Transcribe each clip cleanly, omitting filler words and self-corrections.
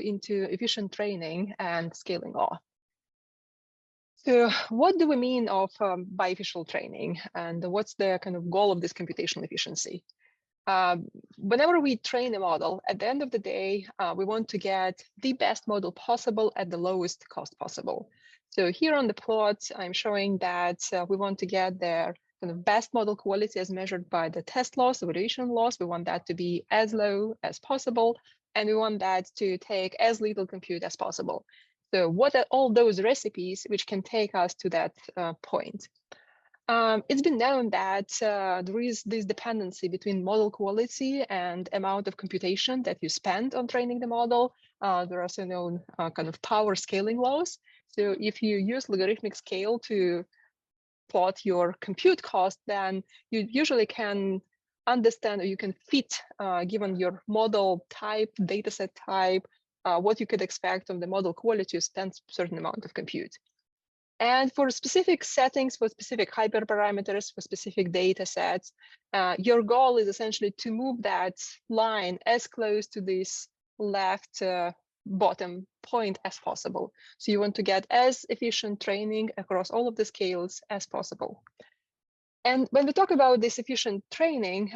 into efficient training and scaling law. So what do we mean by efficient training, and what's the kind of goal of this computational efficiency? Whenever we train a model, at the end of the day, we want to get the best model possible at the lowest cost possible. So here on the plot, I'm showing that we want to get the kind of best model quality as measured by the test loss, the variation loss. We want that to be as low as possible, and we want that to take as little compute as possible. So what are all those recipes which can take us to that point? It's been known that there is this dependency between model quality and amount of computation that you spend on training the model. There are also known kind of power scaling laws. So if you use logarithmic scale to plot your compute cost, then you usually can understand, or you can fit, given your model type, dataset type, what you could expect of the model quality to spend a certain amount of compute. And for specific settings, for specific hyperparameters, for specific data sets, your goal is essentially to move that line as close to this left bottom point as possible. So you want to get as efficient training across all of the scales as possible. And when we talk about this efficient training,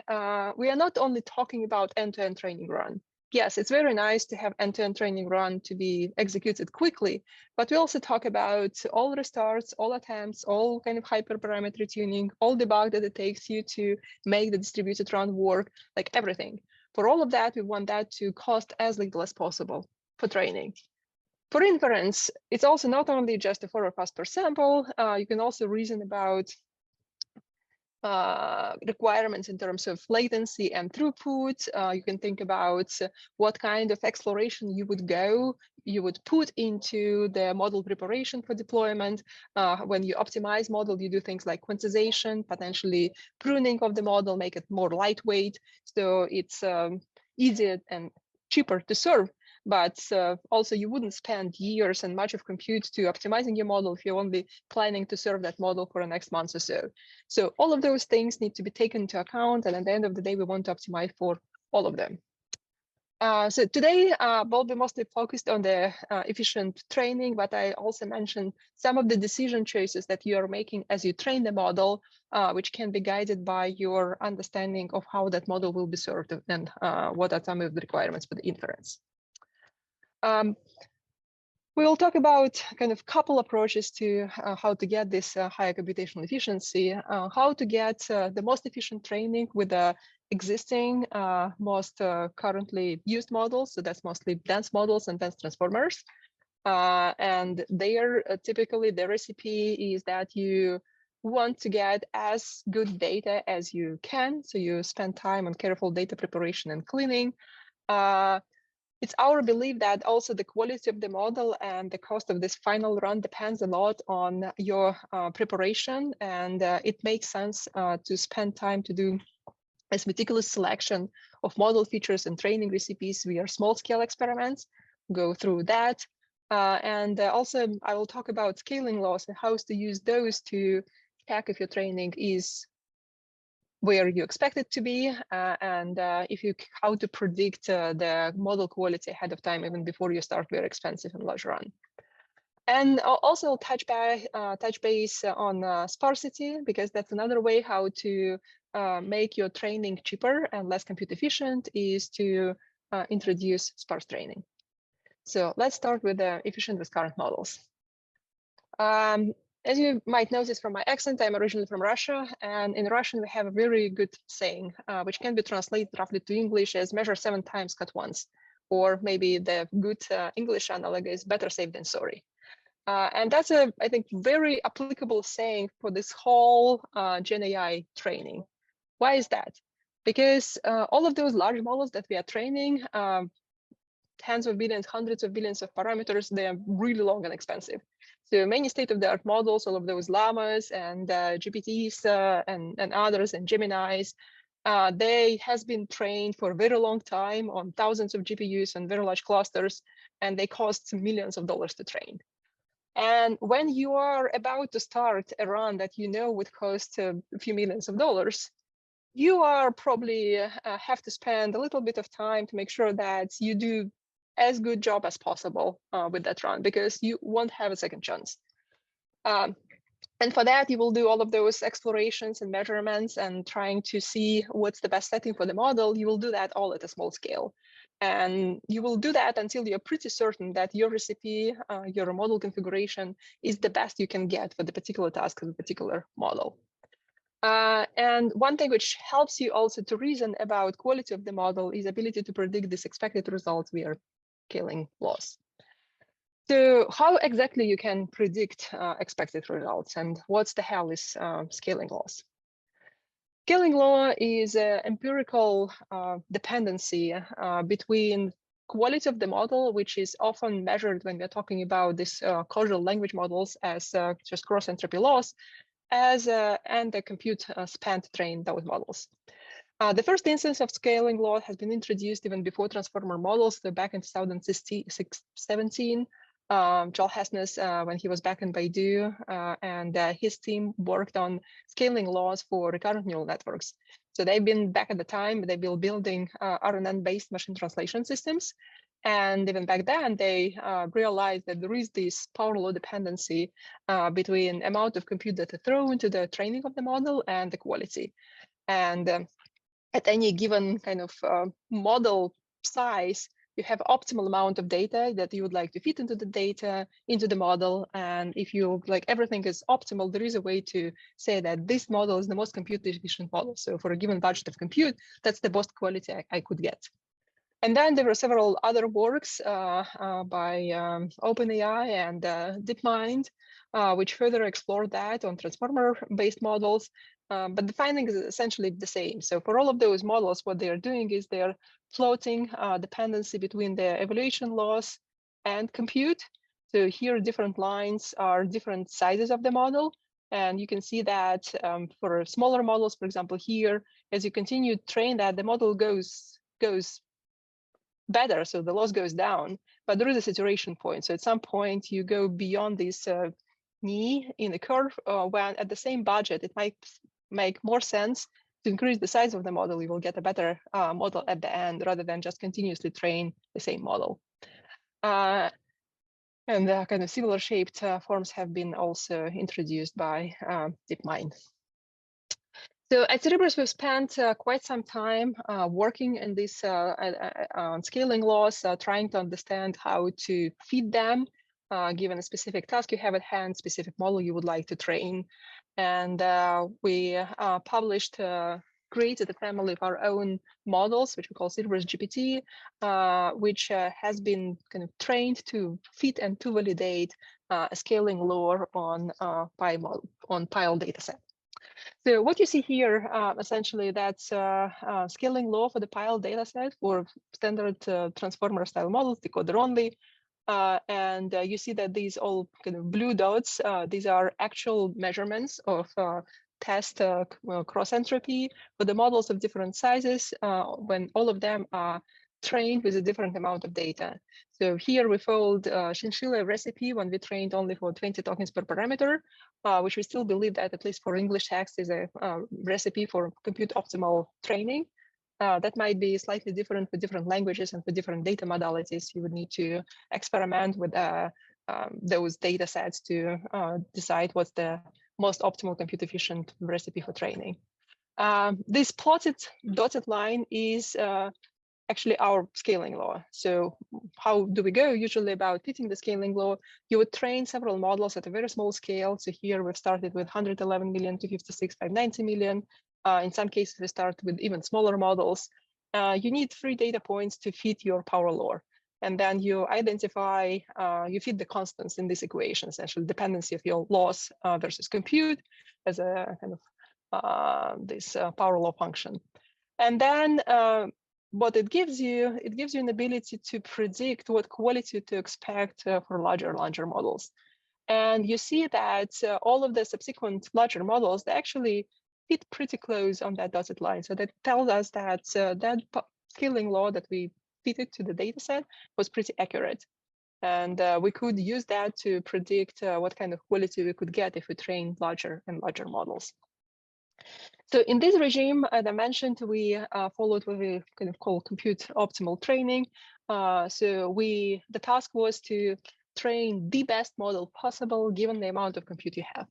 we are not only talking about end-to-end training run. Yes, it's very nice to have end-to-end training run to be executed quickly, but we also talk about all restarts, all attempts, all kind of hyperparameter tuning, all debug that it takes you to make the distributed run work, like everything. For all of that, we want that to cost as little as possible for training. For inference, it's also not only just a forward pass per sample, you can also reason about requirements in terms of latency and throughput. You can think about what kind of exploration you would put into the model preparation for deployment. When you optimize model, you do things like quantization, potentially pruning of the model, make it more lightweight. So it's easier and cheaper to serve. But also you wouldn't spend years and much of compute to optimizing your model if you're only planning to serve that model for the next month or so. So all of those things need to be taken into account, and at the end of the day, we want to optimize for all of them. So today, we'll be mostly focused on the efficient training, but I also mentioned some of the decision choices that you are making as you train the model, which can be guided by your understanding of how that model will be served and what are some of the requirements for the inference. We will talk about kind of couple approaches to how to get this higher computational efficiency, how to get the most efficient training with the existing most currently used models. So that's mostly dense models and dense transformers. And there, typically the recipe is that you want to get as good data as you can. So you spend time on careful data preparation and cleaning. It's our belief that also the quality of the model and the cost of this final run depends a lot on your preparation, and it makes sense to spend time to do a meticulous selection of model features and training recipes via small-scale experiments, go through that. And also I will talk about scaling laws and how to use those to check if your training is where you expect it to be, and how to predict the model quality ahead of time, even before you start very expensive and large run. And also touch base on sparsity, because that's another way how to make your training cheaper and less compute efficient, is to introduce sparse training. So let's start with the efficient with current models. As you might notice from my accent, I'm originally from Russia, and in Russian we have a very good saying, which can be translated roughly to English as measure 7 times, cut once, or maybe the good English analog is better safe than sorry. And that's I think, very applicable saying for this whole Gen AI training. Why is that? Because all of those large models that we are training, tens of billions, hundreds of billions of parameters, they are really long and expensive. So many state-of-the-art models, all of those llamas and GPTs and others and Geminis, they has been trained for a very long time on thousands of GPUs and very large clusters, and they cost millions of dollars to train. And when you are about to start a run that you know would cost a few millions of dollars, you are probably have to spend a little bit of time to make sure that you do as good job as possible with that run, because you won't have a second chance. And for that, you will do all of those explorations and measurements and trying to see what's the best setting for the model. You will do that all at a small scale. And you will do that until you're pretty certain that your recipe, your model configuration is the best you can get for the particular task of a particular model. And one thing which helps you also to reason about quality of the model is ability to predict this expected results via scaling laws. So how exactly you can predict expected results, and what's the hell is scaling laws? Scaling law is an empirical dependency between quality of the model, which is often measured when we're talking about this causal language models as just cross entropy loss, and the compute span to train those models. The first instance of scaling law has been introduced even before transformer models, so back in 2017. Joel Hessness, when he was back in Baidu, and his team worked on scaling laws for recurrent neural networks. So they've been back at the time, they've been building RNN-based machine translation systems. And even back then, they realized that there is this power law dependency between amount of compute data thrown into the training of the model and the quality. And at any given kind of model size, you have optimal amount of data that you would like to fit into the model. And if you like everything is optimal, there is a way to say that this model is the most compute efficient model. So for a given budget of compute, that's the best quality I could get. And then there were several other works by OpenAI and DeepMind, which further explored that on transformer-based models. But the finding is essentially the same. So for all of those models, what they are doing is they're plotting dependency between the evaluation loss and compute. So here, different lines are different sizes of the model. And you can see that for smaller models, for example, here, as you continue to train that, the model goes better, so the loss goes down, but there is a saturation point. So at some point you go beyond this knee in the curve, when at the same budget, it might make more sense to increase the size of the model. You will get a better model at the end rather than just continuously train the same model. And kind of similar shaped forms have been also introduced by DeepMind. So at Cerebras, we've spent quite some time working in this scaling laws, trying to understand how to feed them, given a specific task you have at hand, specific model you would like to train. And we created a family of our own models, which we call Cerebras GPT, which has been kind of trained to fit and to validate a scaling law on PIL dataset. So what you see here, essentially, that's scaling law for the PIL dataset for standard transformer style models, decoder only. And you see that these all kind of blue dots, these are actual measurements of test cross entropy for the models of different sizes when all of them are trained with a different amount of data. So here we followed chinchilla recipe when we trained only for 20 tokens per parameter, which we still believe that at least for English text is a recipe for compute optimal training. That might be slightly different for different languages and for different data modalities. You would need to experiment with those data sets to decide what's the most optimal compute efficient recipe for training. This plotted dotted line is actually our scaling law. So how do we go? Usually about fitting the scaling law, you would train several models at a very small scale. So here we've started with 111 million, 256, 590 million. In some cases, we start with even smaller models. You need 3 data points to fit your power law. And then you identify, you fit the constants in this equation, essentially dependency of your loss versus compute as a kind of this power law function. And then what it gives you an ability to predict what quality to expect for larger models. And you see that all of the subsequent larger models, they actually fit pretty close on that dotted line. So that tells us that that scaling law that we fitted to the data set was pretty accurate. And we could use that to predict what kind of quality we could get if we train larger and larger models. So in this regime, as I mentioned, we followed what we kind of call compute optimal training. So the task was to train the best model possible given the amount of compute you have.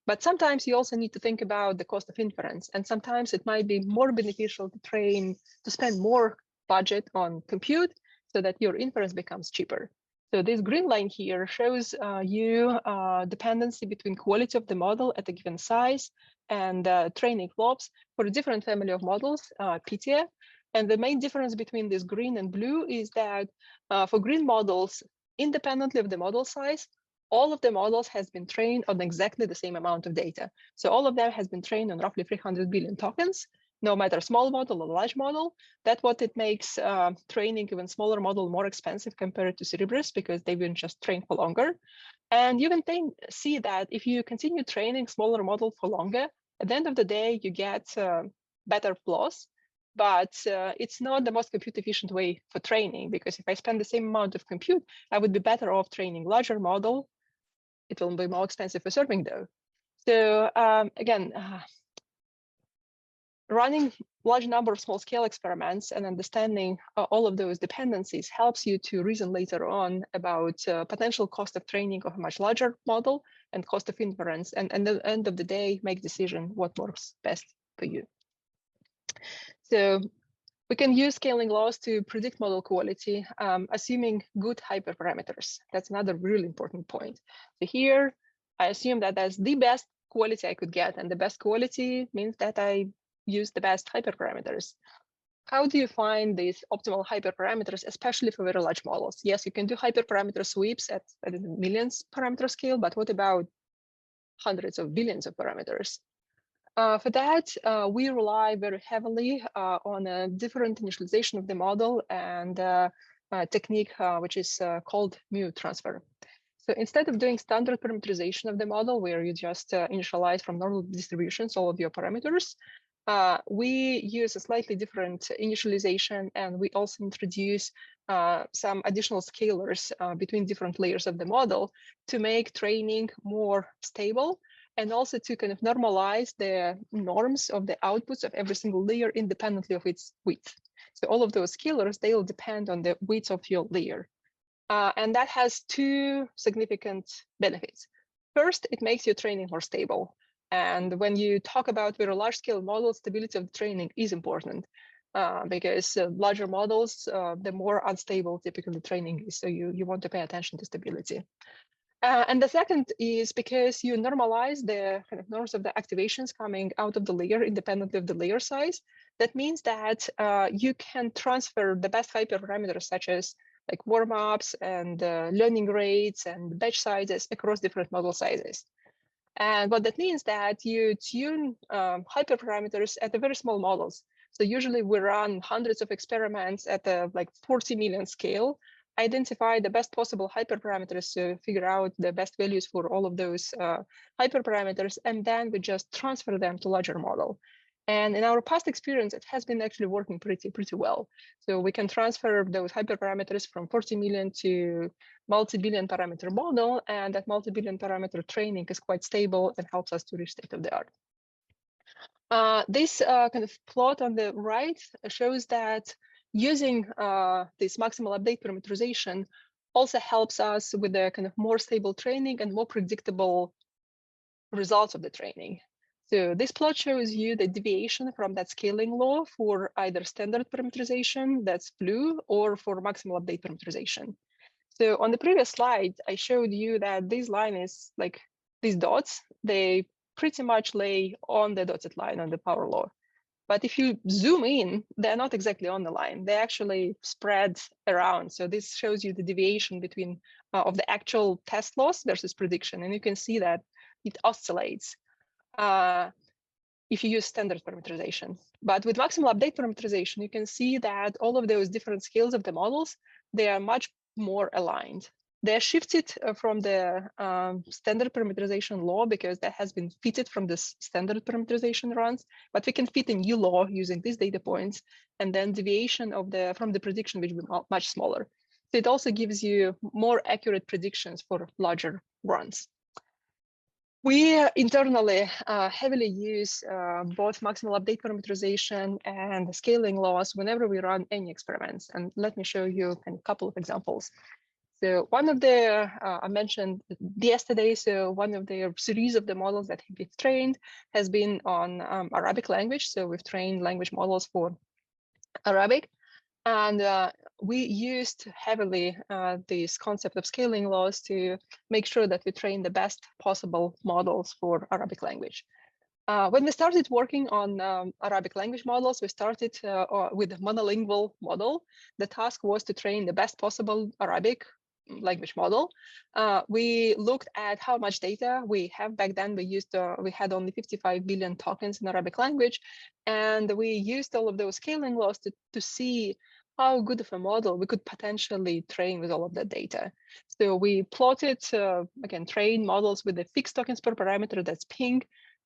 But sometimes you also need to think about the cost of inference, and sometimes it might be more beneficial to spend more budget on compute so that your inference becomes cheaper. So this green line here shows you dependency between quality of the model at a given size and training flops for a different family of models, PTA. And the main difference between this green and blue is that for green models, independently of the model size, all of the models has been trained on exactly the same amount of data. So all of them has been trained on roughly 300 billion tokens, no matter small model or large model. That's what it makes training even smaller model more expensive compared to Cerebras, because they've been just trained for longer. And you can see that if you continue training smaller model for longer, at the end of the day, you get better flaws. But it's not the most compute efficient way for training, because if I spend the same amount of compute, I would be better off training larger model. It will be more expensive for serving though. So again, running large number of small scale experiments and understanding all of those dependencies helps you to reason later on about potential cost of training of a much larger model and cost of inference, and at the end of the day, make decision what works best for you. So we can use scaling laws to predict model quality, assuming good hyperparameters. That's another really important point. So here, I assume that that's the best quality I could get, and the best quality means that I use the best hyperparameters. How do you find these optimal hyperparameters, especially for very large models? Yes, you can do hyperparameter sweeps at millions parameter scale, but what about hundreds of billions of parameters? For that, we rely very heavily on a different initialization of the model and a technique which is called mu transfer. So instead of doing standard parameterization of the model, where you just initialize from normal distributions all of your parameters, we use a slightly different initialization, and we also introduce some additional scalars between different layers of the model to make training more stable, and also to kind of normalize the norms of the outputs of every single layer independently of its width. So all of those scalars, they will depend on the width of your layer. And that has two significant benefits. First, it makes your training more stable. And when you talk about very large scale models, stability of the training is important because larger models, the more unstable typically training is. So you want to pay attention to stability. And the second is because you normalize the kind of norms of the activations coming out of the layer independently of the layer size. That means that you can transfer the best hyperparameters such as like warm-ups and learning rates and batch sizes across different model sizes. And what that means that you tune hyperparameters at the very small models. So usually we run hundreds of experiments at a like 40 million scale, identify the best possible hyperparameters to figure out the best values for all of those hyperparameters, and then we just transfer them to larger model. And in our past experience, it has been actually working pretty well. So we can transfer those hyperparameters from 40 million to multi-billion parameter model, and that multi-billion parameter training is quite stable and helps us to reach state of the art. This kind of plot on the right shows that using this maximal update parameterization also helps us with the kind of more stable training and more predictable results of the training. So this plot shows you the deviation from that scaling law for either standard parameterization, that's blue, or for maximal update parameterization. So on the previous slide, I showed you that this line is like these dots, they pretty much lay on the dotted line on the power law. But if you zoom in, they're not exactly on the line. They actually spread around. So this shows you the deviation between of the actual test loss versus prediction. And you can see that it oscillates if you use standard parameterization. But with maximal update parameterization, you can see that all of those different scales of the models, they are much more aligned. They're shifted from the standard parameterization law because that has been fitted from this standard parameterization runs, but we can fit a new law using these data points, and then deviation of from the prediction will be much smaller. So it also gives you more accurate predictions for larger runs. We internally heavily use both maximal update parameterization and scaling laws whenever we run any experiments. And let me show you a couple of examples. So one of the, I mentioned yesterday, so one of the series of the models that we've trained has been on Arabic language. So we've trained language models for Arabic. And we used heavily this concept of scaling laws to make sure that we train the best possible models for Arabic language. When we started working on Arabic language models, we started with a monolingual model. The task was to train the best possible Arabic language model. We looked at how much data we have. Back then we had only 55 billion tokens in Arabic language, and we used all of those scaling laws to see how good of a model we could potentially train with all of that data. So we plotted, again, train models with the fixed tokens per parameter, that's ping,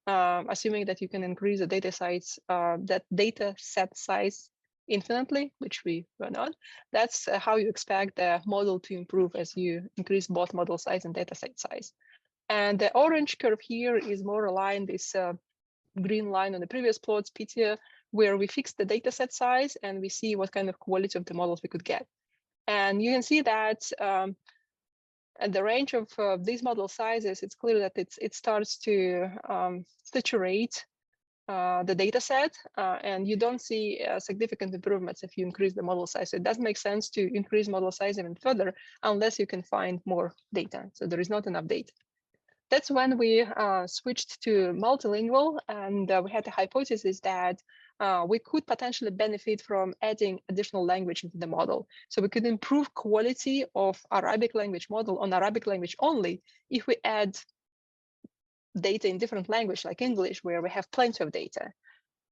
assuming that you can increase the data set size infinitely, which we were not. That's how you expect the model to improve as you increase both model size and data set size. And the orange curve here is more aligned, this green line on the previous plots, PTA, where we fix the data set size and we see what kind of quality of the models we could get. And you can see that at the range of these model sizes, it's clear that it starts to saturate the data set, and you don't see significant improvements if you increase the model size. So it doesn't make sense to increase model size even further unless you can find more data. So there is not enough data. That's when we switched to multilingual, and we had a hypothesis that we could potentially benefit from adding additional language into the model. So we could improve quality of Arabic language model on Arabic language only if we add data in different language like English, where we have plenty of data.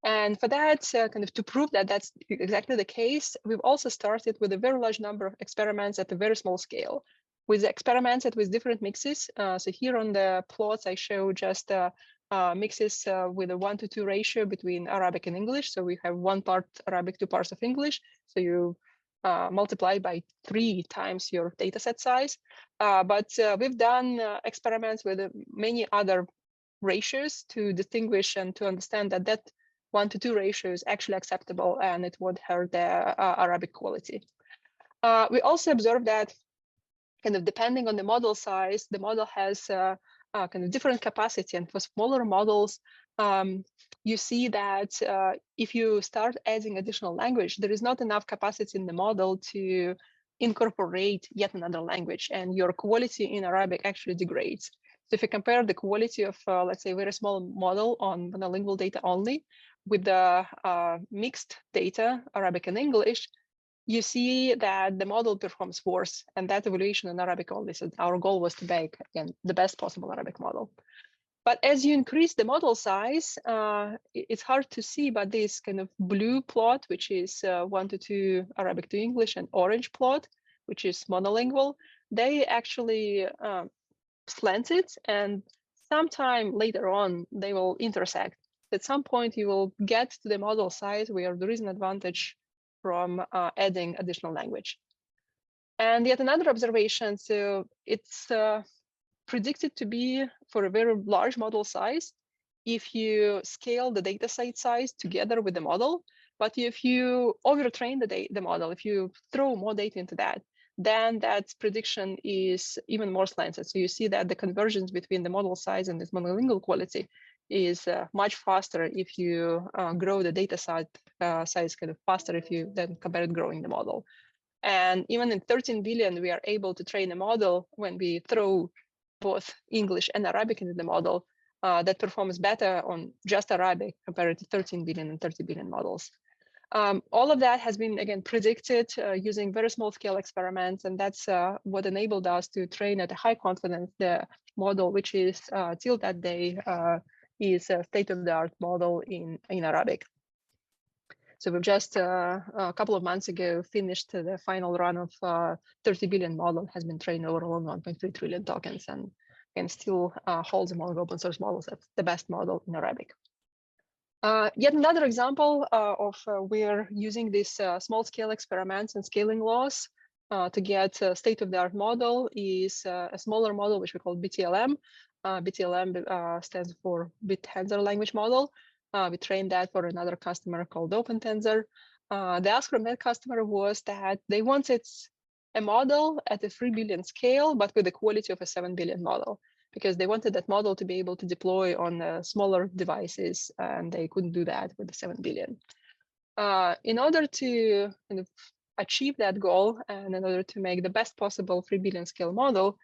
And for that, kind of to prove that that's exactly the case, we've also started with a very large number of experiments at a very small scale, with experiments with different mixes. So here on the plots, I show just mixes with a 1:2 ratio between Arabic and English. So we have 1 part Arabic, 2 parts of English. So you multiply by 3 times your data set size. But we've done experiments with many other ratios to distinguish and to understand that 1:2 ratio is actually acceptable and it won't hurt the Arabic quality. We also observed that kind of depending on the model size, the model has kind of different capacity. And for smaller models, you see that if you start adding additional language, there is not enough capacity in the model to incorporate yet another language, and your quality in Arabic actually degrades. So if you compare the quality of, let's say, a very small model on monolingual data only with the mixed data, Arabic and English, you see that the model performs worse, and that evaluation in Arabic only. So our goal was to make, again, the best possible Arabic model. But as you increase the model size, it's hard to see, but this kind of blue plot, which is 1:2 Arabic to English, and orange plot, which is monolingual, they actually slanted, and sometime later on, they will intersect. At some point, you will get to the model size where there is an advantage from adding additional language. And yet another observation, so it's predicted to be for a very large model size if you scale the data set size together with the model. But if you overtrain the model, if you throw more data into that, then that prediction is even more slanted. So you see that the convergence between the model size and this monolingual quality is much faster if you grow the data set size kind of faster if you then compare it growing the model. And even in 13 billion, we are able to train a model when we throw both English and Arabic into the model that performs better on just Arabic compared to 13 billion and 30 billion models. All of that has been, again, predicted using very small scale experiments, and that's what enabled us to train at a high confidence the model, which is till that day is a state-of-the-art model in Arabic. So we've just a couple of months ago finished the final run of 30 billion model, has been trained over 1.3 trillion tokens, and still holds among open source models as the best model in Arabic. Yet another example of we're using these small scale experiments and scaling laws to get a state-of-the-art model is a smaller model, which we call BTLM. BTLM stands for Bit Tensor Language Model. We trained that for another customer called OpenTensor. The ask from that customer was that they wanted a model at a 3 billion scale, but with the quality of a 7 billion model, because they wanted that model to be able to deploy on smaller devices, and they couldn't do that with the 7 billion. In order to kind of achieve that goal, and in order to make the best possible 3 billion scale model,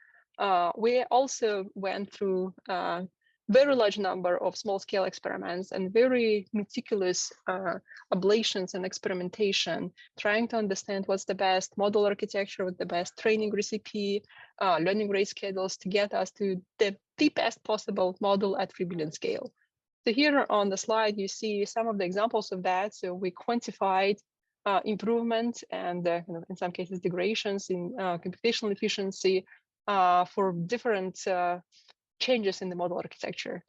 we also went through a very large number of small scale experiments and very meticulous ablations and experimentation, trying to understand what's the best model architecture, what's the best training recipe, learning rate schedules to get us to the best possible model at 3 billion scale. So here on the slide, you see some of the examples of that. So we quantified improvement and in some cases degradations in computational efficiency for different changes in the model architecture.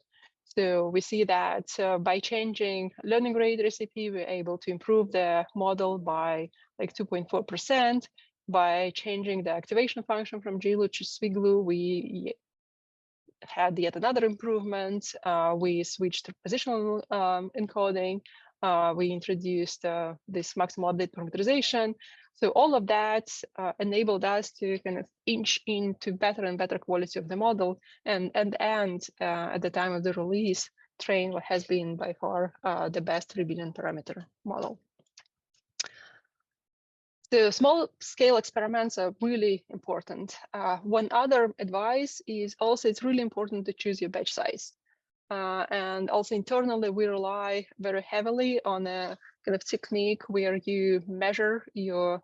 So we see that by changing learning rate recipe, we're able to improve the model by like 2.4%. By changing the activation function from JGLU to SWIGLU, we had yet another improvement. We switched to positional encoding. We introduced this maximal update parameterization. So all of that enabled us to kind of inch into better and better quality of the model. And at the end, at the time of the release, train what has been by far the best 3 billion parameter model. The small scale experiments are really important. One other advice is also it's really important to choose your batch size. And also internally, we rely very heavily on a kind of technique where you measure your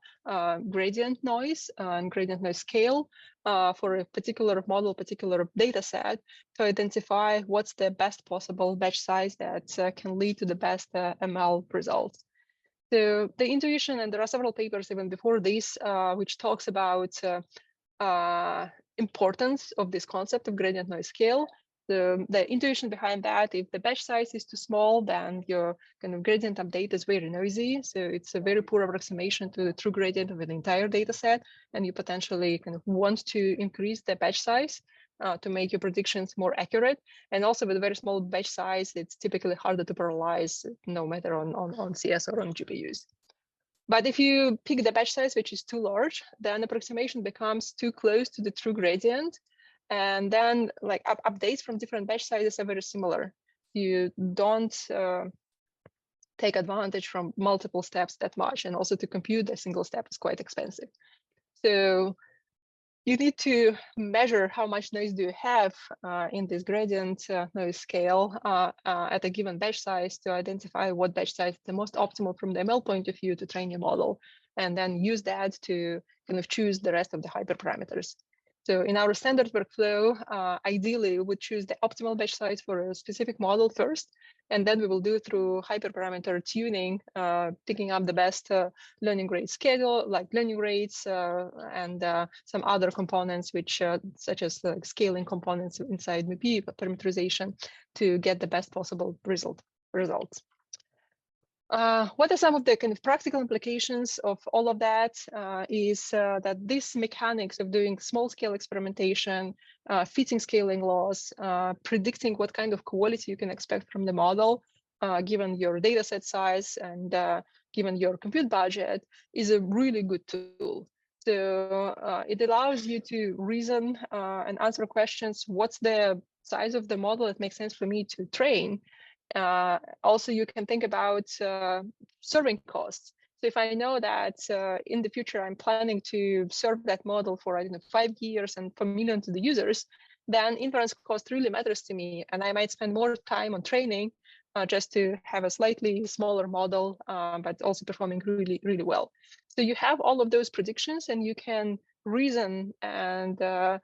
gradient noise and gradient noise scale for a particular model, particular data set to identify what's the best possible batch size that can lead to the best ML results. So the intuition, and there are several papers even before this, which talks about importance of this concept of gradient noise scale. The intuition behind that, if the batch size is too small, then your kind of gradient update is very noisy. So it's a very poor approximation to the true gradient of an entire data set. And you potentially kind of want to increase the batch size to make your predictions more accurate. And also with a very small batch size, it's typically harder to parallelize, no matter on CS or on GPUs. But if you pick the batch size, which is too large, then approximation becomes too close to the true gradient. And then like updates from different batch sizes are very similar. You don't take advantage from multiple steps that much. And also to compute a single step is quite expensive. So you need to measure how much noise do you have in this gradient noise scale at a given batch size to identify what batch size is the most optimal from the ML point of view to train your model, and then use that to kind of choose the rest of the hyperparameters. So in our standard workflow, ideally, we would choose the optimal batch size for a specific model first, and then we will do through hyperparameter tuning, picking up the best learning rate schedule, like learning rates and some other components, which such as scaling components inside MP parameterization to get the best possible results. What are some of the kind of practical implications of all of that is that this mechanics of doing small scale experimentation, fitting scaling laws, predicting what kind of quality you can expect from the model, given your data set size and given your compute budget, is a really good tool. So it allows you to reason and answer questions. What's the size of the model that makes sense for me to train? Also, you can think about serving costs. So if I know that in the future I'm planning to serve that model for 5 years and familiar to the users, then inference cost really matters to me, and I might spend more time on training just to have a slightly smaller model, but also performing really, really well. So you have all of those predictions, and you can reason and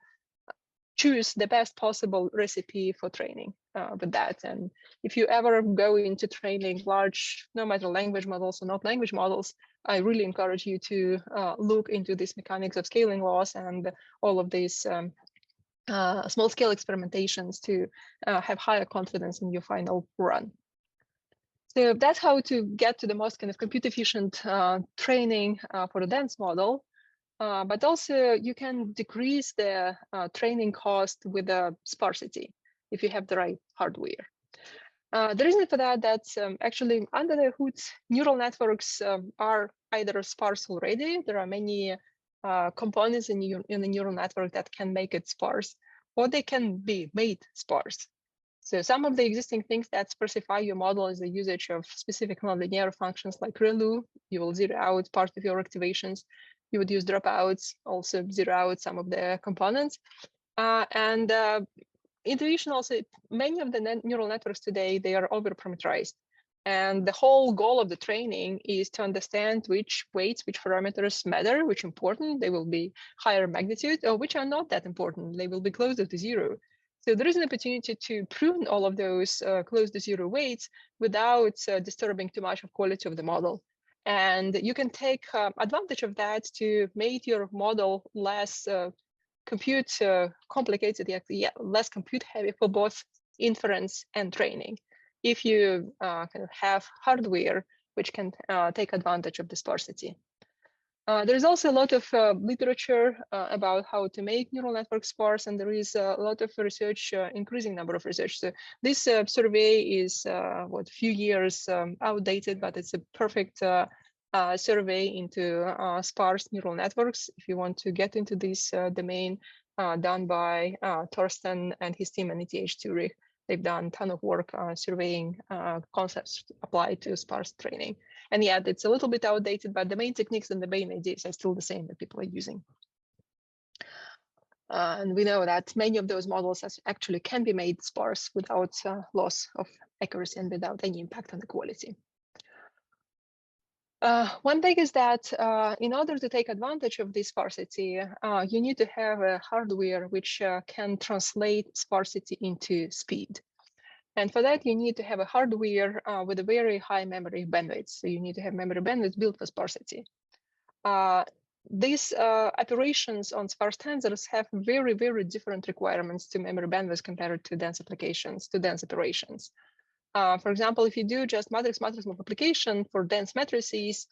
choose the best possible recipe for training with that. And if you ever go into training large, no matter language models or not language models, I really encourage you to look into these mechanics of scaling laws and all of these small scale experimentations to have higher confidence in your final run. So that's how to get to the most kind of compute efficient training for a dense model. but also you can decrease the training cost with the sparsity if you have the right hardware. The reason for that, that's actually under the hood, neural networks are either sparse already. There are many components in the neural network that can make it sparse, or they can be made sparse. So some of the existing things that sparsify your model is the usage of specific nonlinear functions like ReLU. You will zero out part of your activations. You would use dropouts, also zero out some of the components. Intuition also, many of the neural networks today, they are over-parameterized. And the whole goal of the training is to understand which weights, which parameters matter, which important, they will be higher magnitude, or which are not that important, they will be closer to zero. So there is an opportunity to prune all of those close to zero weights without disturbing too much of quality of the model. And you can take advantage of that to make your model less compute complicated, less compute heavy for both inference and training. If you kind of have hardware which can take advantage of the sparsity. There's also a lot of literature about how to make neural networks sparse, and there is a lot of research, increasing number of research. So this survey is a few years outdated, but it's a perfect survey into sparse neural networks. If you want to get into this domain, done by Thorsten and his team at ETH Zurich. They've done a ton of work surveying concepts applied to sparse training. And yet it's a little bit outdated, but the main techniques and the main ideas are still the same that people are using. And we know that many of those models actually can be made sparse without loss of accuracy and without any impact on the quality. One thing is that in order to take advantage of this sparsity, you need to have a hardware which can translate sparsity into speed. And for that, you need to have a hardware with a very high memory bandwidth. So you need to have memory bandwidth built for sparsity. These operations on sparse tensors have very, very different requirements to memory bandwidth compared to dense applications, to dense operations. For example, if you do just matrix-matrix multiplication for dense matrices,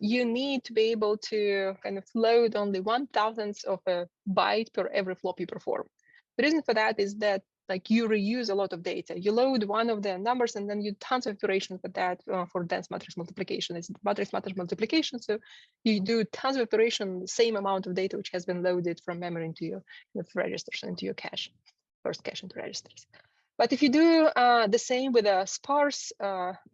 you need to be able to kind of load only 1/1000th of a byte per every flop you perform. The reason for that is that like you reuse a lot of data. You load one of the numbers and then you tons of operations with that for dense matrix multiplication. It's matrix-matrix multiplication, so you do tons of operations, the same amount of data which has been loaded from memory into your registers, into your cache, first cache into registers. But if you do the same with a sparse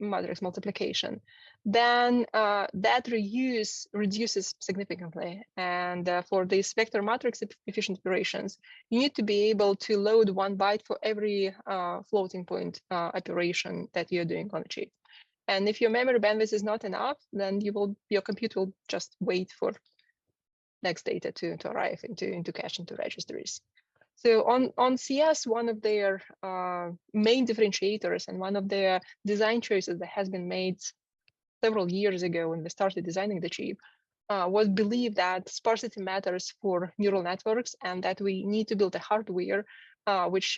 matrix multiplication, then that reuse reduces significantly. And for these vector matrix efficient operations, you need to be able to load 1 byte for every floating point operation that you're doing on a chip. And if your memory bandwidth is not enough, then your compute will just wait for next data to arrive into cache, into registries. So on CS, one of their main differentiators and one of their design choices that has been made several years ago when we started designing the chip was believe that sparsity matters for neural networks and that we need to build a hardware which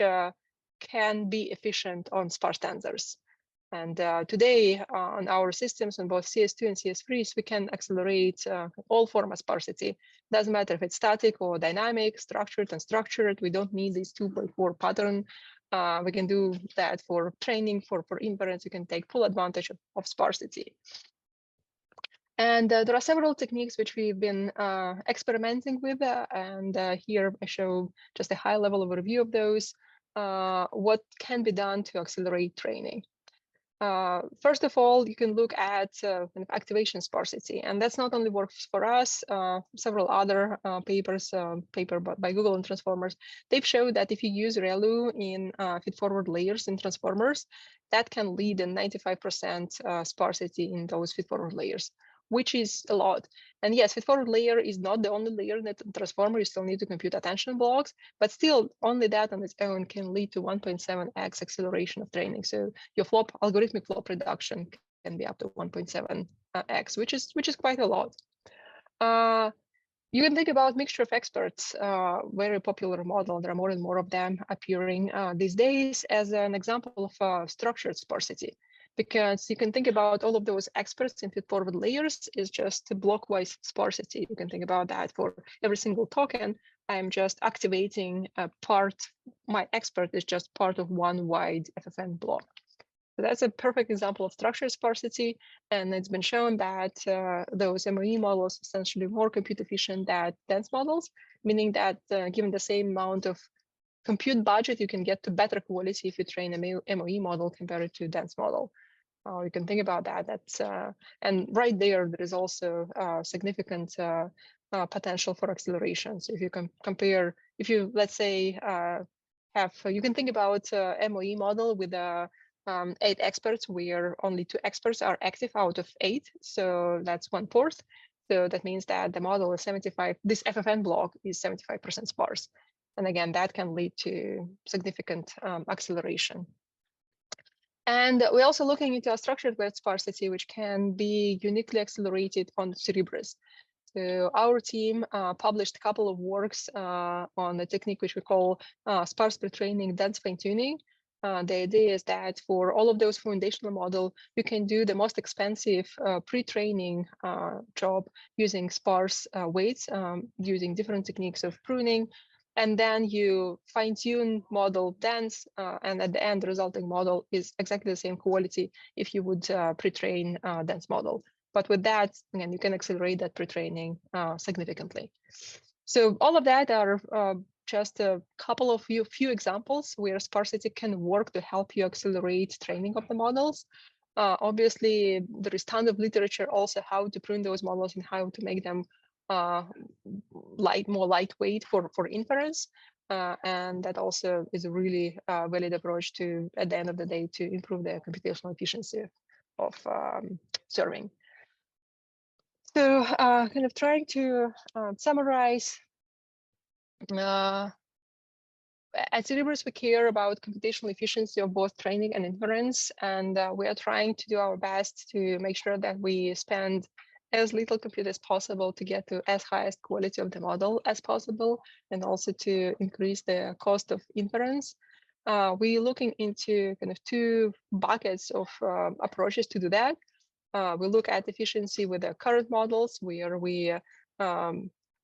can be efficient on sparse tensors. And today on our systems on both CS2 and CS3s, we can accelerate all form of sparsity. Doesn't matter if it's static or dynamic, structured, unstructured. We don't need this 2.4 pattern. We can do that for training, for inference. You can take full advantage of sparsity. And there are several techniques which we've been experimenting with. Here I show just a high level overview of those, what can be done to accelerate training. First of all, you can look at kind of activation sparsity, and that's not only works for us. Several other papers, paper by Google and Transformers, they've showed that if you use ReLU in feed-forward layers in transformers, that can lead to 95% sparsity in those feed-forward layers, which is a lot. And yes, feed-forward layer is not the only layer that transformer, you still need to compute attention blocks, but still only that on its own can lead to 1.7x acceleration of training. So your algorithmic flop reduction can be up to 1.7x, which is quite a lot. You can think about mixture of experts, very popular model. There are more and more of them appearing these days as an example of structured sparsity. because you can think about all of those experts in feed-forward layers is just block-wise sparsity. You can think about that for every single token. I'm just activating a part. My expert is just part of one wide FFN block. So that's a perfect example of structure sparsity, and it's been shown that those MOE models are essentially more compute efficient than dense models, meaning that given the same amount of compute budget, you can get to better quality if you train a MOE model compared to dense model. You can think about that. That's and right there is also significant potential for acceleration. So if you can compare, if you let's say you can think about MOE model with 8 experts, where only 2 experts are active out of 8. So that's 1/4. So that means that the model is 75. This FFN block is 75% sparse. And again, that can lead to significant acceleration. And we're also looking into a structured word sparsity, which can be uniquely accelerated on Cerebras. So our team published a couple of works on a technique which we call sparse pre-training dense fine-tuning. The idea is that for all of those foundational models, you can do the most expensive pre-training job using sparse weights, using different techniques of pruning. And then you fine-tune model dense, and at the end, the resulting model is exactly the same quality if you would pre-train dense model. But with that, again, you can accelerate that pre-training significantly. So all of that are just a couple of few examples where sparsity can work to help you accelerate training of the models. Obviously, there is a ton of literature also how to prune those models and how to make them more lightweight for inference. And that also is a really valid approach to, at the end of the day, to improve the computational efficiency of serving. So kind of trying to summarize, at Cerebras, we care about computational efficiency of both training and inference, and we are trying to do our best to make sure that we spend as little compute as possible to get to as highest quality of the model as possible, and also to increase the cost of inference. We're looking into kind of 2 buckets of approaches to do that. We look at efficiency with the current models, where we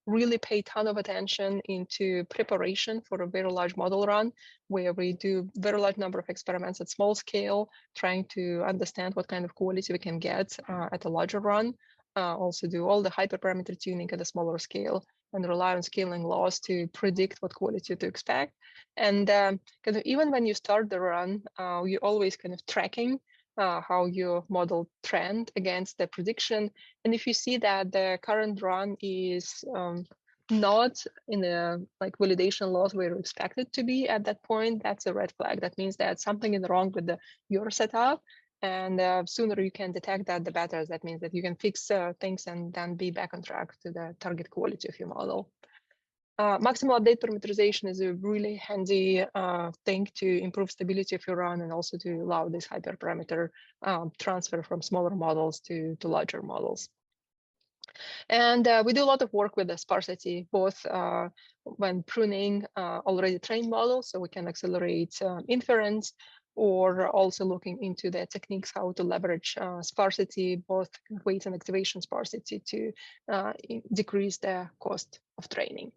really pay a ton of attention into preparation for a very large model run, where we do very large number of experiments at small scale, trying to understand what kind of quality we can get at a larger run. Also do all the hyperparameter tuning at a smaller scale, and rely on scaling laws to predict what quality to expect. And kind of even when you start the run, you're always kind of tracking how your model trend against the prediction. And if you see that the current run is not in the validation loss where you expect it to be at that point, that's a red flag. That means that something is wrong with your setup. And sooner you can detect that, the better. That means that you can fix things and then be back on track to the target quality of your model. Maximal update parameterization is a really handy thing to improve stability of your run, and also to allow this hyperparameter transfer from smaller models to larger models. And we do a lot of work with the sparsity, both when pruning already trained models, so we can accelerate inference, or also looking into the techniques how to leverage sparsity, both weight and activation sparsity, to decrease the cost of training.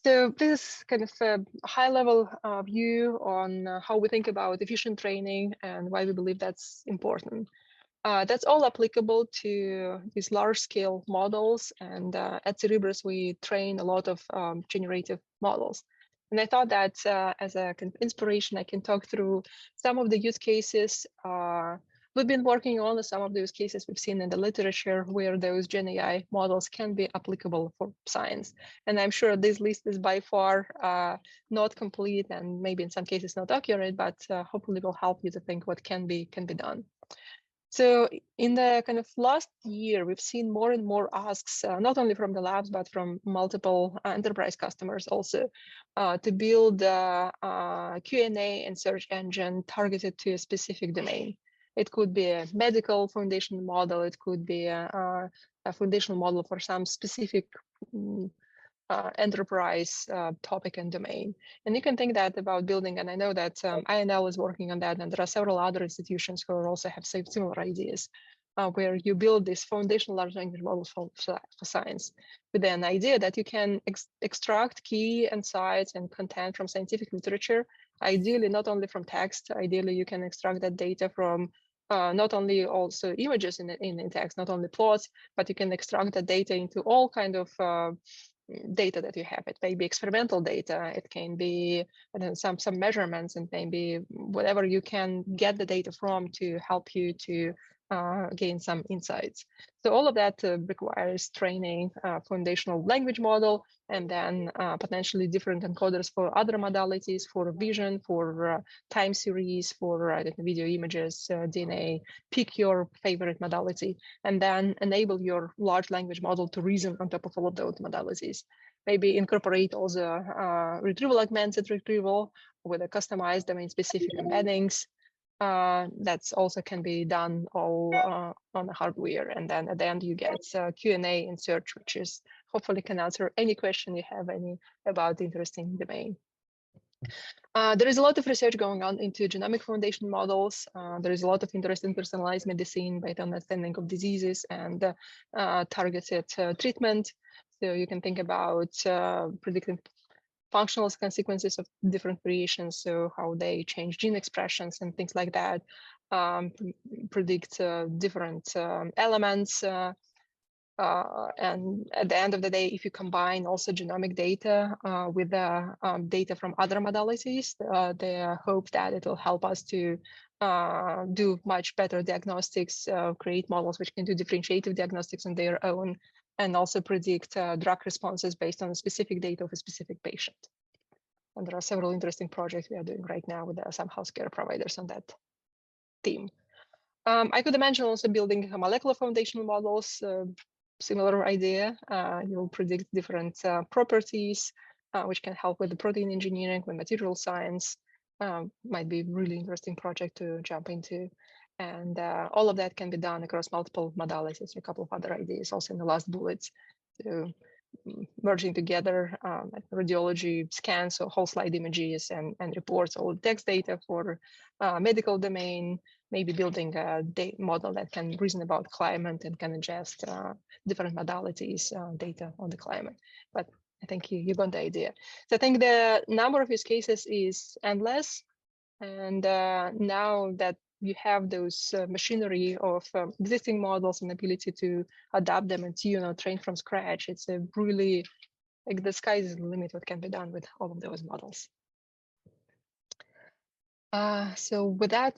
So this is kind of a high-level view on how we think about efficient training and why we believe that's important. That's all applicable to these large-scale models, and at Cerebras we train a lot of generative models. And I thought that as a kind of inspiration, I can talk through some of the use cases we've been working on, some of those cases we've seen in the literature where those Gen AI models can be applicable for science. And I'm sure this list is by far not complete, and maybe in some cases not accurate, but hopefully will help you to think what can be done. So in the kind of last year, we've seen more and more asks, not only from the labs, but from multiple enterprise customers also, to build a Q&A and search engine targeted to a specific domain. It could be a medical foundation model. It could be a foundational model for some specific enterprise topic and domain. And you can think that about building, and I know that INL is working on that, and there are several other institutions who also have similar ideas, where you build these foundational large language models for science, with an idea that you can extract key insights and content from scientific literature, ideally not only from text. Ideally, you can extract that data from not only also images in text, not only plots, but you can extract the data into all kind of data that you have. It may be experimental data, it can be some measurements, and maybe whatever you can get the data from to help you to gain some insights. So all of that requires training foundational language model, and then potentially different encoders for other modalities, for vision, for time series, for video, images, DNA. Pick your favorite modality, and then enable your large language model to reason on top of all of those modalities. Maybe incorporate also retrieval augmented retrieval with a customized domain-specific embeddings. That's also can be done all on the hardware, and then at the end you get Q&A in search, which is hopefully can answer any question you have about the interesting domain. There is a lot of research going on into genomic foundation models. There is a lot of interest in personalized medicine by the understanding of diseases and targeted treatment. So you can think about predicting functional consequences of different variations, so how they change gene expressions and things like that, predict different elements. And at the end of the day, if you combine also genomic data with the data from other modalities, they hope that it will help us to do much better diagnostics, create models which can do differentiative diagnostics on their own, and also predict drug responses based on specific data of a specific patient. And there are several interesting projects we are doing right now with some healthcare providers on that theme. I could imagine also building molecular foundational models, similar idea. You'll predict different properties, which can help with the protein engineering, with material science. Might be a really interesting project to jump into. And all of that can be done across multiple modalities. A couple of other ideas also in the last bullets. So merging together radiology scans, so whole slide images and reports, all text data for medical domain, maybe building a model that can reason about climate and can ingest different modalities data on the climate. But I think you got the idea. So I think the number of use cases is endless. And now that you have those machinery of existing models and ability to adapt them and train from scratch, it's a really, like, the sky is the limit what can be done with all of those models. So with that,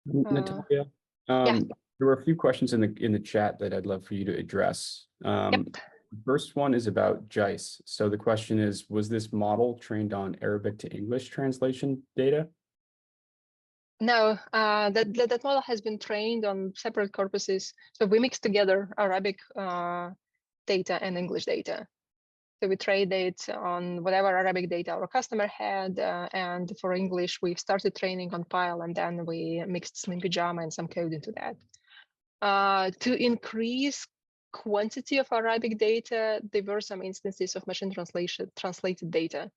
Natalia, yeah. There were a few questions in the chat that I'd love for you to address. Yep. The first one is about JICE. So the question is, was this model trained on Arabic to English translation data? No, that model has been trained on separate corpuses. So we mix together Arabic data and English data. So we trained it on whatever Arabic data our customer had, and for English, we started training on Pile, and then we mixed Slim Pajama and some code into that. To increase quantity of Arabic data, there were some instances of machine translated data.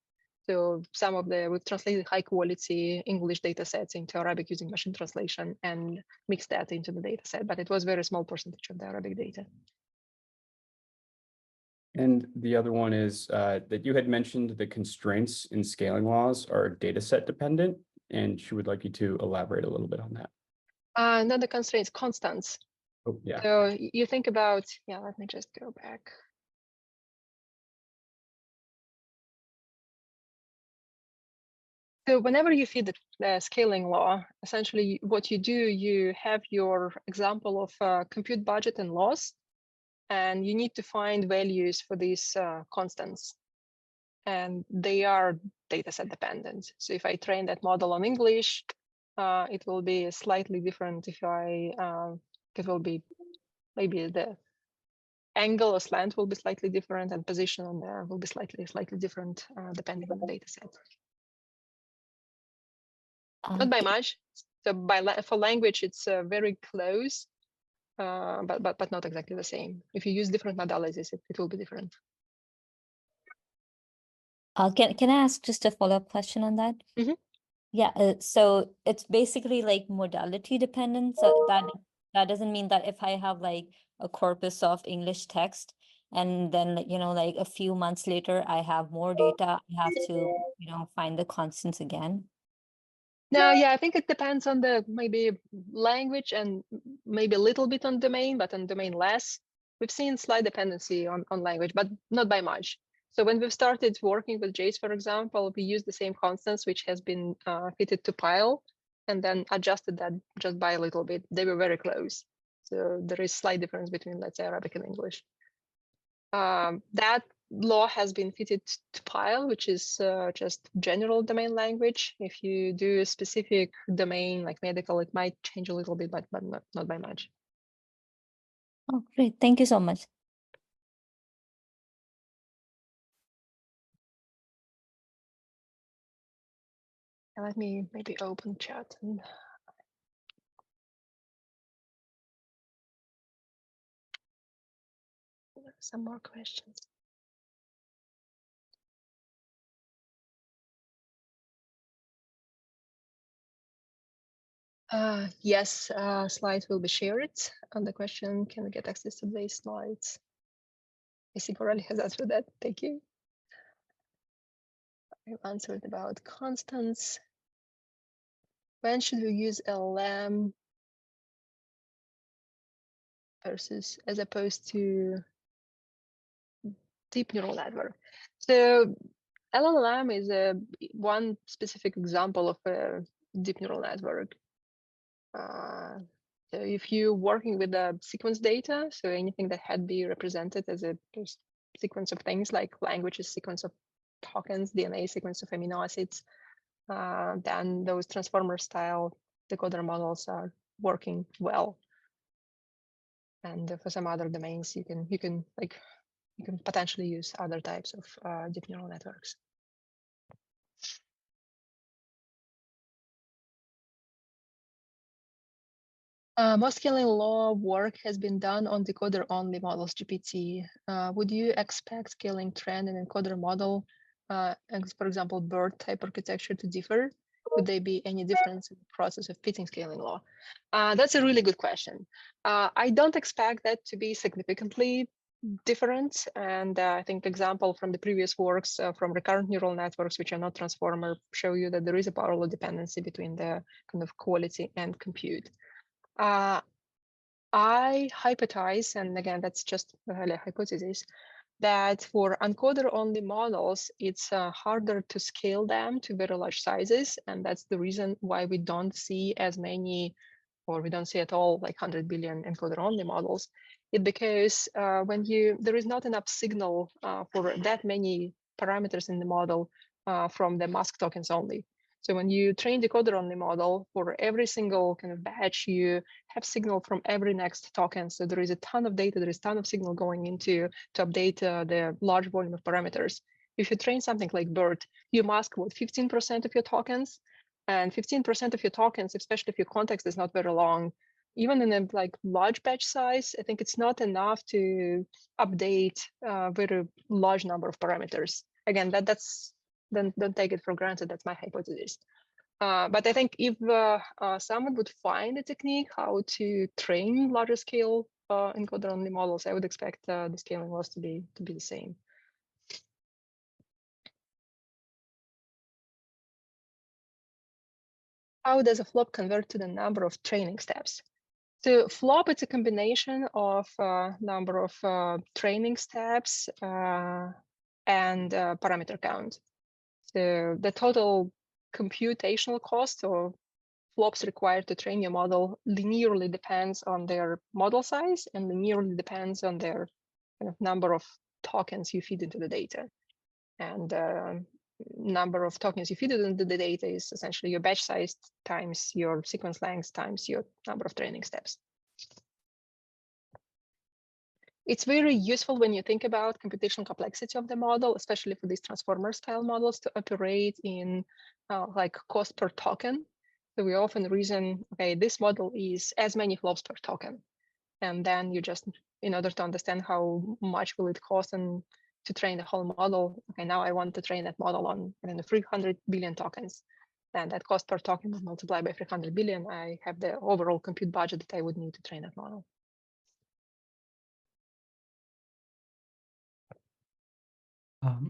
So we've translated high quality English data sets into Arabic using machine translation and mixed that into the data set, but it was a very small percentage of the Arabic data. And the other one is that you had mentioned the constraints in scaling laws are data set dependent, and she would like you to elaborate a little bit on that. Not the constraints, constants. Oh, yeah. So you think about, let me just go back. So whenever you feed the scaling law, essentially what you do, you have your example of compute budget and loss, and you need to find values for these constants. And they are dataset dependent. So if I train that model on English, it will be slightly different if it will be maybe the angle or slant will be slightly different, and position on there will be slightly different depending on the dataset. Not by much. So for language, it's very close, but not exactly the same. If you use different modalities, it will be different. Can I ask just a follow-up question on that? Mhm. Yeah, so it's basically like modality dependent. So that doesn't mean that if I have like a corpus of English text and then like a few months later I have more data, I have to, find the constants again. No, yeah, I think it depends on the maybe language and maybe a little bit on domain, but on domain less. We've seen slight dependency on language, but not by much. So when we've started working with JS, for example, we use the same constants, which has been fitted to pile, and then adjusted that just by a little bit. They were very close. So there is slight difference between, let's say, Arabic and English. That law has been fitted to pile, which is just general domain language. If you do a specific domain like medical, it might change a little bit, but not by much. Oh, great. Thank you so much. Let me maybe open chat and some more questions. Yes, slides will be shared. On the question, can we get access to these slides? I see Coralie has answered that. Thank you. I've answered about constants. When should we use LLM versus as opposed to deep neural network? So LLM is one specific example of a deep neural network. So if you're working with the sequence data, so anything that had be represented as a sequence of things like language is sequence of tokens, DNA sequence of amino acids, then those transformer style decoder models are working well. And for some other domains, you can potentially use other types of deep neural networks. Most scaling law work has been done on decoder-only models, GPT. Would you expect scaling trend and encoder model, and for example, BERT type architecture to differ? Would there be any difference in the process of fitting scaling law? That's a really good question. I don't expect that to be significantly different. And I think example from the previous works from recurrent neural networks, which are not transformer, show you that there is a parallel dependency between the kind of quality and compute. I hypothesize, and again, that's just a hypothesis, that for encoder-only models, it's harder to scale them to very large sizes. And that's the reason why we don't see as many, or we don't see at all, like 100 billion encoder-only models. It's because there is not enough signal for that many parameters in the model from the mask tokens only. So when you train decoder-only model, for every single kind of batch, you have signal from every next token. So there is a ton of data, there is a ton of signal going into to update the large volume of parameters. If you train something like BERT, you mask what 15% of your tokens, and 15% of your tokens, especially if your context is not very long, even in a like large batch size, I think it's not enough to update a very large number of parameters. Again, that's don't take it for granted. That's my hypothesis. But I think if someone would find a technique how to train larger scale encoder-only models, I would expect the scaling laws to be the same. How does a flop convert to the number of training steps? So flop, it's a combination of number of training steps and parameter count. So the total computational cost or flops required to train your model linearly depends on their model size and linearly depends on their kind of number of tokens you feed into the data. And number of tokens you feed into the data is essentially your batch size times your sequence length times your number of training steps. It's very useful when you think about computational complexity of the model, especially for these transformer style models, to operate in like cost per token. So we often reason, okay, this model is as many flops per token. And then you just, in order to understand how much will it cost and to train the whole model. Okay, now I want to train that model on 300 billion tokens. And that cost per token is multiplied by 300 billion. I have the overall compute budget that I would need to train that model.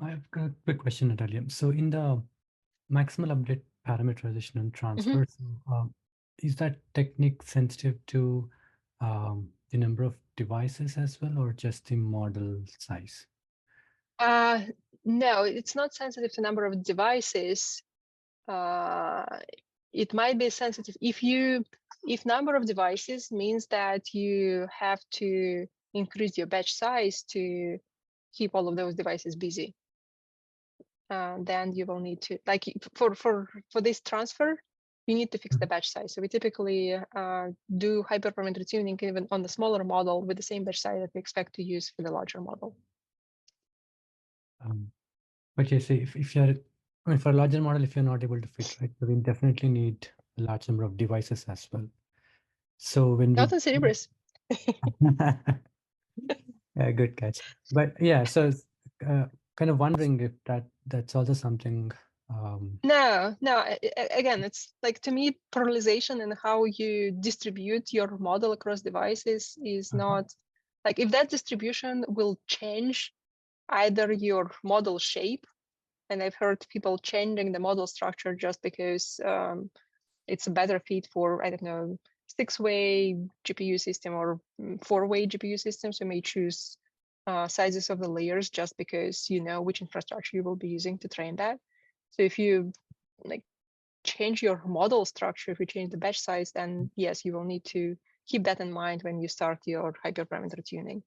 I've got a quick question, Natalia. So in the maximal update parameterization and transfer, is that technique sensitive to the number of devices as well, or just the model size? No, it's not sensitive to number of devices. It might be sensitive if number of devices means that you have to increase your batch size to keep all of those devices busy. Then you will need to, like, for this transfer, you need to fix the batch size. So we typically do hyperparameter tuning even on the smaller model with the same batch size that we expect to use for the larger model. But you say if you're, I mean, for a larger model, if you're not able to fit, right, so we definitely need a large number of devices as well. So when Not in Cerebras. Yeah, good catch. But yeah, so kind of wondering if that's also something. No. Again, it's like, to me, parallelization and how you distribute your model across devices is not like, if that distribution will change either your model shape, and I've heard people changing the model structure just because it's a better fit for, I don't know, 6-way GPU system or 4-way GPU system. So you may choose sizes of the layers just because you know which infrastructure you will be using to train that. So if you like change your model structure, if you change the batch size, then yes, you will need to keep that in mind when you start your hyperparameter tuning.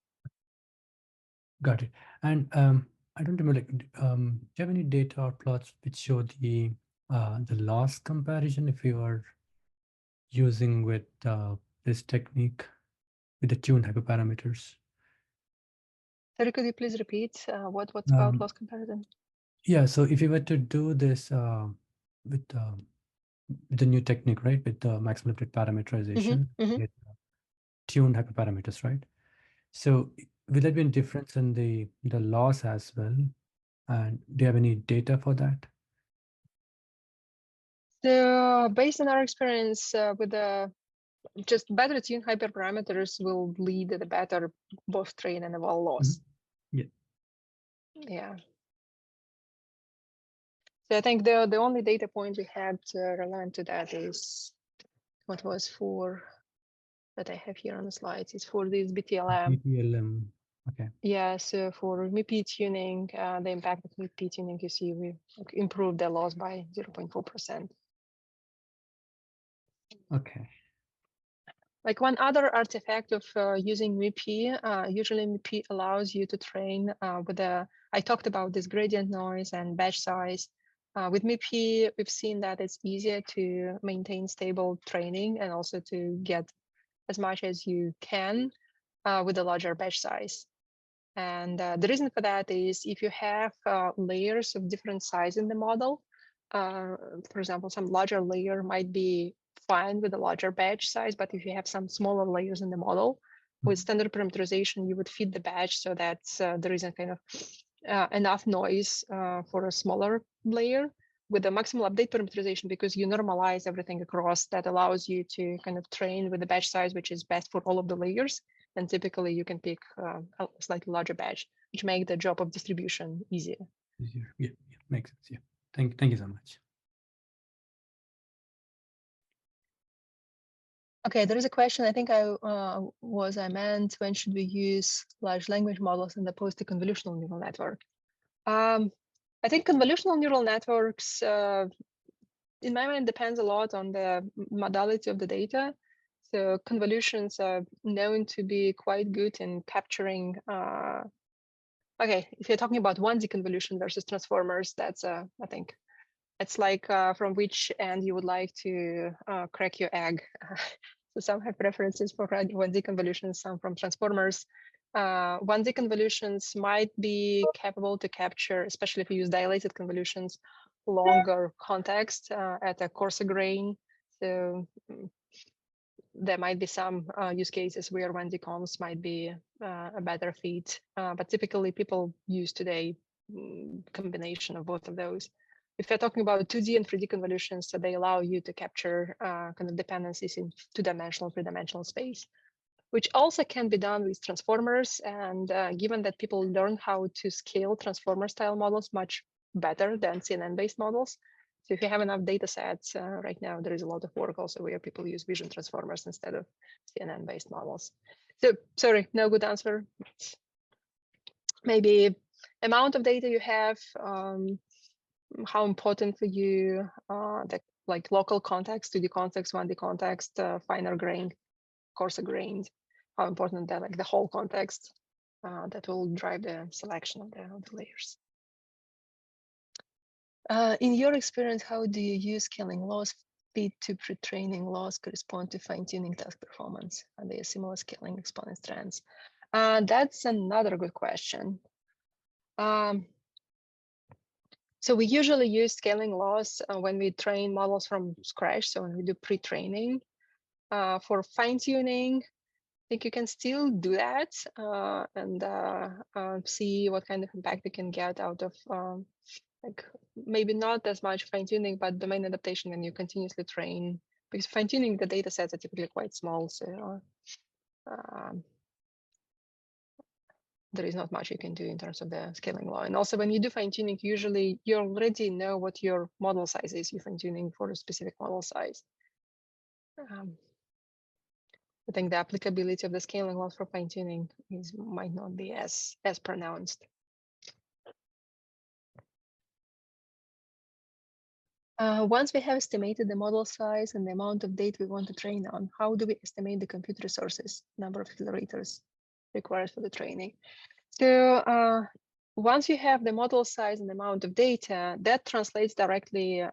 Got it. And I don't remember, like, do you have any data or plots which show the loss comparison if you are using with this technique with the tuned hyperparameters? Sorry, could you please repeat what's about loss comparison? Yeah, so if you were to do this with the new technique, right, with the maximal update parameterization, with tuned hyperparameters, right? So will there be a difference in the loss as well? And do you have any data for that? So based on our experience with the just better tuned hyperparameters will lead to the better both train and eval loss. Yeah. So I think the only data point we had relevant to that is what was for that I have here on the slides is for this BTLM. BTLM, okay. Yeah, so for MIPI tuning, the impact of MIPI tuning, you see we improved the loss by 0.4%. Okay. Like one other artifact of using MIPI, usually MIPI allows you to train with I talked about this gradient noise and batch size. With MIPI, we've seen that it's easier to maintain stable training and also to get as much as you can with a larger batch size. And the reason for that is if you have layers of different size in the model, for example, some larger layer might be fine with a larger batch size, but if you have some smaller layers in the model, with standard parameterization, you would feed the batch so that there isn't kind of enough noise for a smaller layer. With the maximal update parameterization, because you normalize everything across, that allows you to kind of train with the batch size, which is best for all of the layers. And typically you can pick a slightly larger batch, which make the job of distribution easier. Easier. Yeah, makes sense. Yeah. Thank you so much. Okay, there is a question. I think I meant when should we use large language models as opposed to convolutional neural network? I think convolutional neural networks, in my mind, depends a lot on the modality of the data. So convolutions are known to be quite good in capturing. Okay, if you're talking about 1D convolution versus transformers, that's I think it's like from which end you would like to crack your egg. So some have preferences for 1D convolutions, some from transformers. 1D convolutions might be capable to capture, especially if you use dilated convolutions, longer context at a coarser grain. So there might be some use cases where 1D comms might be a better fit, but typically people use today combination of both of those. If you're talking about 2D and 3D convolutions, so they allow you to capture kind of dependencies in two-dimensional, three-dimensional space, which also can be done with transformers. And given that people learn how to scale transformer-style models much better than CNN-based models, so if you have enough data sets, right now there is a lot of work also where people use vision transformers instead of CNN-based models. So sorry, no good answer. Maybe amount of data you have, how important for you, the like local context, 2D context, 1D context, finer grained, coarser grained, how important that, like the whole context, that will drive the selection of the layers. In your experience, how do you use scaling laws fit to pre-training laws correspond to fine-tuning task performance? Are there similar scaling exponent trends? That's another good question. So we usually use scaling laws when we train models from scratch. So when we do pre-training, for fine-tuning, I think you can still do that and see what kind of impact you can get out of like maybe not as much fine-tuning, but domain adaptation when you continuously train, because fine-tuning the data sets are typically quite small. So there is not much you can do in terms of the scaling law. And also when you do fine-tuning, usually you already know what your model size is. You're fine-tuning for a specific model size. I think the applicability of the scaling laws for fine-tuning might not be as pronounced. Once we have estimated the model size and the amount of data we want to train on, how do we estimate the compute resources, number of accelerators required for the training? So once you have the model size and the amount of data, that translates directly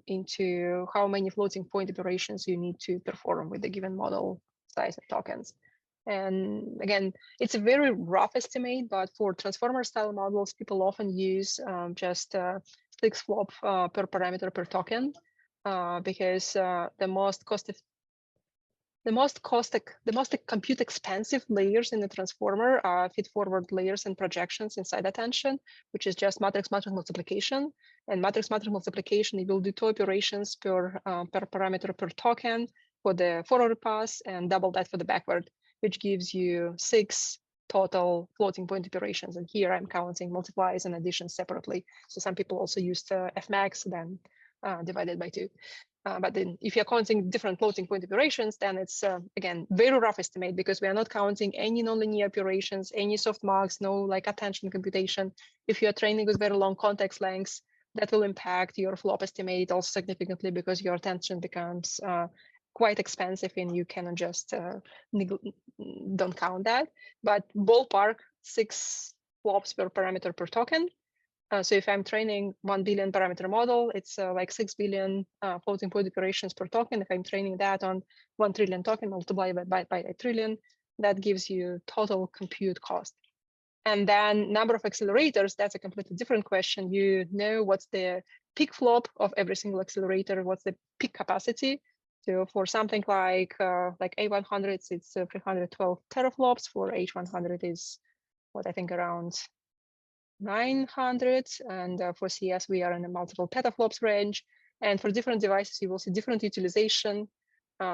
into how many floating point operations you need to perform with the given model size and tokens. And again, it's a very rough estimate, but for transformer style models, people often use just 6 flop per parameter per token, because the most compute expensive layers in the transformer are feed-forward layers and projections inside attention, which is just matrix multiplication. And matrix multiplication, it will do 2 operations per parameter per token for the forward pass and double that for the backward, which gives you 6 total floating point operations. And here I'm counting multiplies and additions separately. So some people also use Fmax, then divided by 2. But then if you're counting different floating point operations, then it's, again, very rough estimate, because we are not counting any nonlinear operations, any softmax, no like attention computation. If you're training with very long context lengths, that will impact your flop estimate also significantly, because your attention becomes quite expensive and you cannot just don't count that. But ballpark 6 flops per parameter per token. So if I'm training 1 billion parameter model, it's like 6 billion floating point operations per token. If I'm training that on 1 trillion token, multiply by a trillion, that gives you total compute cost. And then number of accelerators, that's a completely different question. You know what's the peak flop of every single accelerator, what's the peak capacity. So for something like A100, it's 312 teraflops. For H100 is what I think around 900, and for CS we are in the multiple petaflops range. And for different devices, you will see different utilization.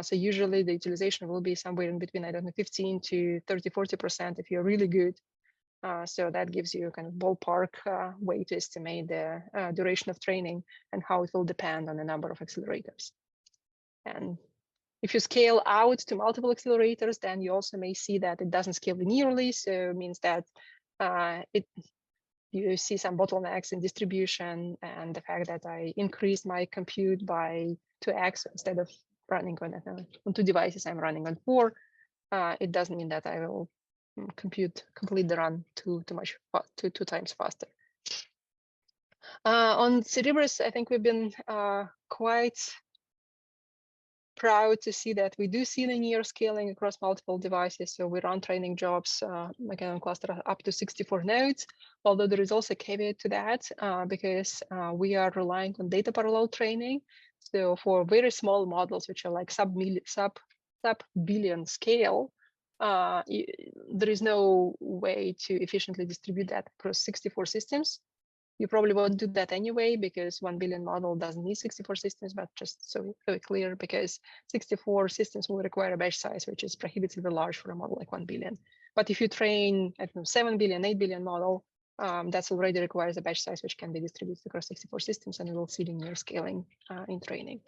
So usually the utilization will be somewhere in between, I don't know, 15 to 30–40% if you're really good. So that gives you a kind of ballpark way to estimate the duration of training and how it will depend on the number of accelerators. And if you scale out to multiple accelerators, then you also may see that it doesn't scale linearly. So it means that you see some bottlenecks in distribution, and the fact that I increased my compute by 2x instead of running on 2 devices, I'm running on 4. It doesn't mean that I will complete the run two times faster. On Cerebras, I think we've been quite proud to see that we do see linear scaling across multiple devices. So we run training jobs again on cluster up to 64 nodes, although there is also a caveat to that because we are relying on data parallel training. So for very small models, which are like sub sub-billion scale, there is no way to efficiently distribute that across 64 systems. You probably won't do that anyway, because 1 billion model doesn't need 64 systems, but just so clear, because 64 systems will require a batch size, which is prohibitively large for a model like 1 billion. But if you train, I don't know, 7 billion, 8 billion model, that's already requires a batch size, which can be distributed across 64 systems, and we will see linear scaling in training.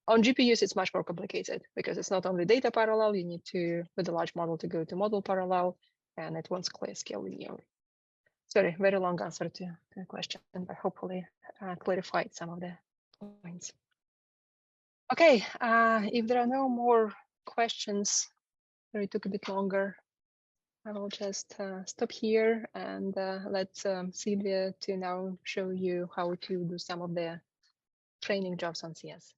On GPUs, it's much more complicated because it's not only data parallel, you need to, with a large model, to go to model parallel, and it won't scale linearly. Sorry, very long answer to the question, but hopefully clarified some of the points. Okay, if there are no more questions, or it took a bit longer, I will just stop here and let Sylvia to now show you how to do some of the training jobs on CS.